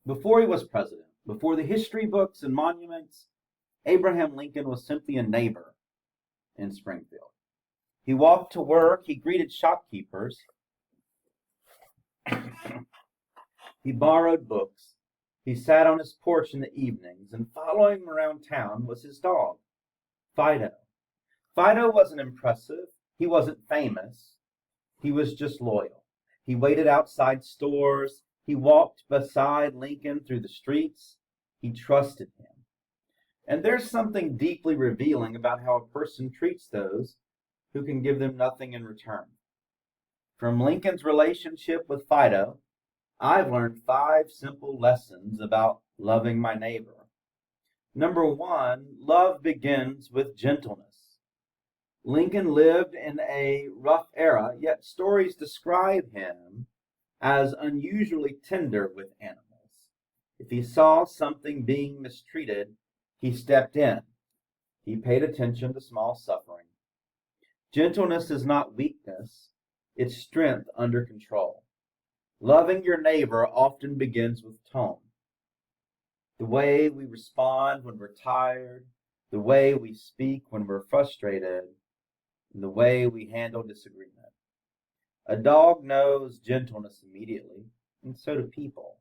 Before he was president, before the history books and monuments, Abraham Lincoln was simply a neighbor in Springfield. He walked to work, he greeted shopkeepers, he borrowed books, he sat on his porch in the evenings, and following him around town was his dog, Fido. Fido wasn't impressive, he wasn't famous, he was just loyal. He waited outside stores, he walked beside Lincoln through the streets, he trusted him. And there's something deeply revealing about how a person treats those who can give them nothing in return. From Lincoln's relationship with Fido, I've learned 5 simple lessons about loving my neighbor. Number 1, love begins with gentleness. Lincoln lived in a rough era, yet stories describe him as unusually tender with animals. If he saw something being mistreated, he stepped in. He paid attention to small suffering. Gentleness is not weakness, it's strength under control. Loving your neighbor often begins with tone. The way we respond when we're tired, the way we speak when we're frustrated, and the way we handle disagreement. A dog knows gentleness immediately, and so do people.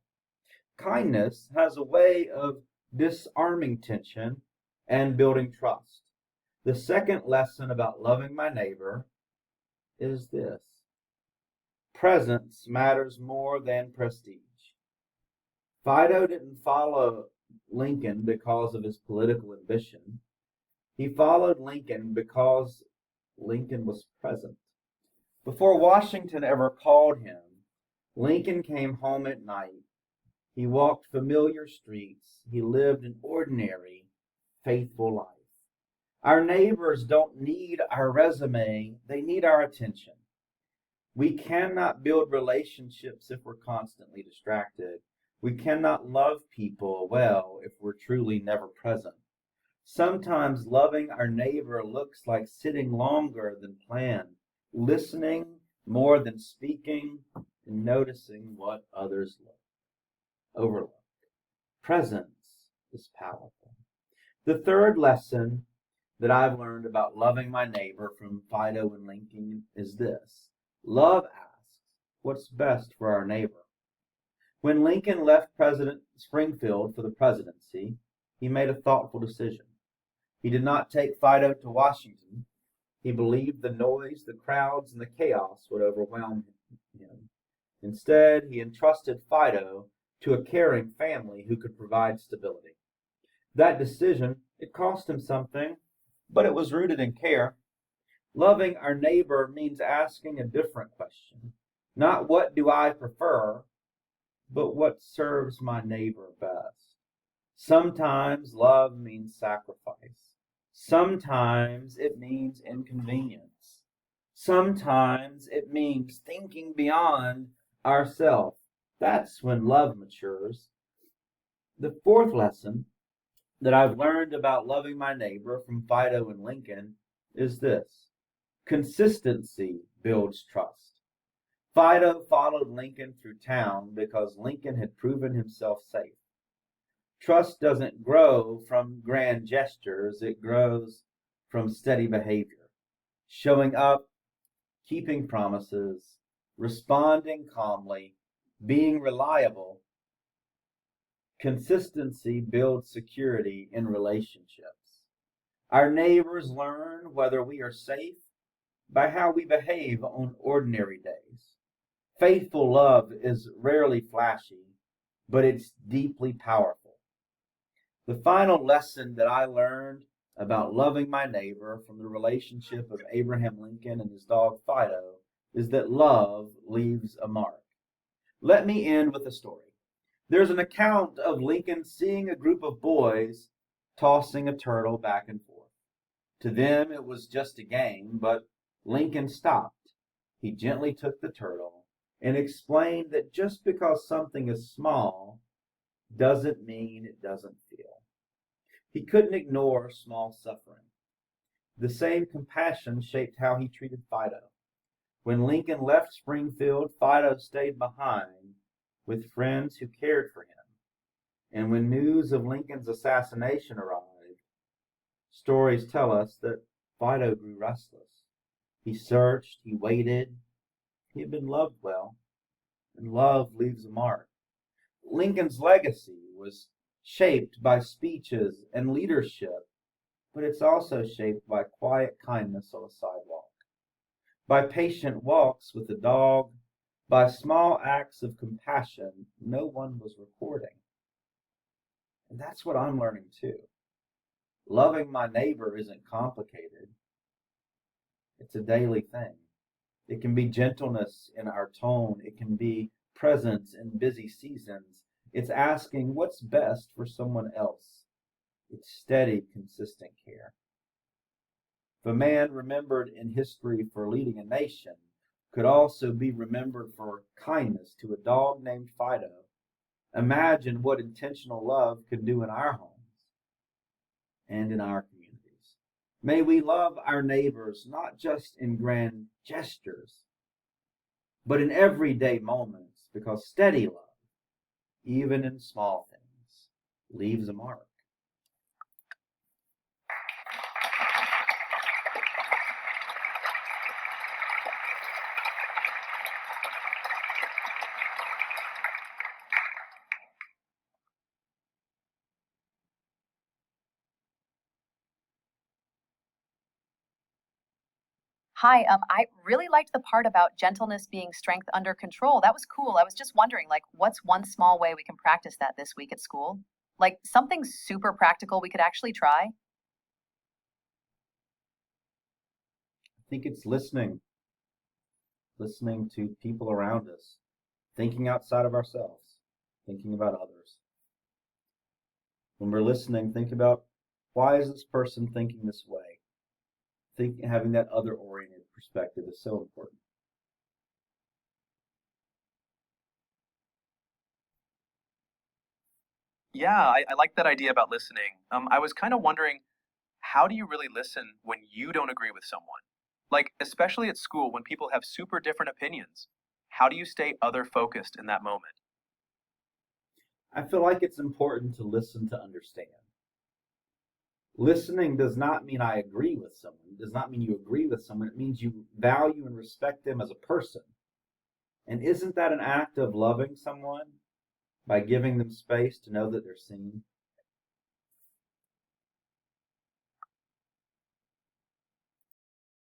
Kindness has a way of disarming tension and building trust. The second lesson about loving my neighbor is this: presence matters more than prestige. Fido didn't follow Lincoln because of his political ambition. He followed Lincoln because Lincoln was present. Before Washington ever called him, Lincoln came home at night. He walked familiar streets. He lived an ordinary, faithful life. Our neighbors don't need our resume, they need our attention. We cannot build relationships if we're constantly distracted. We cannot love people well if we're truly never present. Sometimes loving our neighbor looks like sitting longer than planned, listening more than speaking, and noticing what others overlook. Presence is powerful. The third lesson that I've learned about loving my neighbor from Fido and Lincoln is this: love asks what's best for our neighbor. When Lincoln left President Springfield for the presidency, he made a thoughtful decision. He did not take Fido to Washington. He believed the noise, the crowds, and the chaos would overwhelm him. Instead, he entrusted Fido to a caring family who could provide stability. That decision, it cost him something, but it was rooted in care. Loving our neighbor means asking a different question. Not what do I prefer, but what serves my neighbor best. Sometimes love means sacrifice. Sometimes it means inconvenience. Sometimes it means thinking beyond ourselves. That's when love matures. The fourth lesson that I've learned about loving my neighbor from Fido and Lincoln is this: consistency builds trust. Fido followed Lincoln through town because Lincoln had proven himself safe. Trust doesn't grow from grand gestures, it grows from steady behavior. Showing up, keeping promises, responding calmly, being reliable. Consistency builds security in relationships. Our neighbors learn whether we are safe by how we behave on ordinary days. Faithful love is rarely flashy, but it's deeply powerful. The final lesson that I learned about loving my neighbor from the relationship of Abraham Lincoln and his dog Fido is that love leaves a mark. Let me end with a story. There's an account of Lincoln seeing a group of boys tossing a turtle back and forth. To them it was just a game, but Lincoln stopped. He gently took the turtle and explained that just because something is small doesn't mean it doesn't feel. He couldn't ignore small suffering. The same compassion shaped how he treated Fido. When Lincoln left Springfield, Fido stayed behind with friends who cared for him. And when news of Lincoln's assassination arrived, stories tell us that Fido grew restless. He searched, he waited. He had been loved well, and love leaves a mark. Lincoln's legacy was shaped by speeches and leadership, but it's also shaped by quiet kindness on a sidewalk, by patient walks with a dog, by small acts of compassion no one was recording. And that's what I'm learning too. Loving my neighbor isn't complicated. It's a daily thing. It can be gentleness in our tone. It can be presence in busy seasons. It's asking what's best for someone else. It's steady, consistent care. If a man remembered in history for leading a nation could also be remembered for kindness to a dog named Fido, imagine what intentional love can do in our homes and in our communities. May we love our neighbors not just in grand gestures, but in everyday moments, because steady love, even in small things, leaves a mark. Hi, I really liked the part about gentleness being strength under control. That was cool. I was just wondering, like, what's one small way we can practice that this week at school? Like, something super practical we could actually try? I think it's listening to people around us, thinking outside of ourselves, thinking about others. When we're listening, think about why is this person thinking this way? Having that other-oriented perspective is so important. Yeah, I like that idea about listening. I was kind of wondering, how do you really listen when you don't agree with someone? Like, especially at school when people have super different opinions. How do you stay other focused in that moment? I feel like it's important to listen to understand. Listening does not mean I agree with someone. It does not mean you agree with someone. It means you value and respect them as a person. And isn't that an act of loving someone by giving them space to know that they're seen?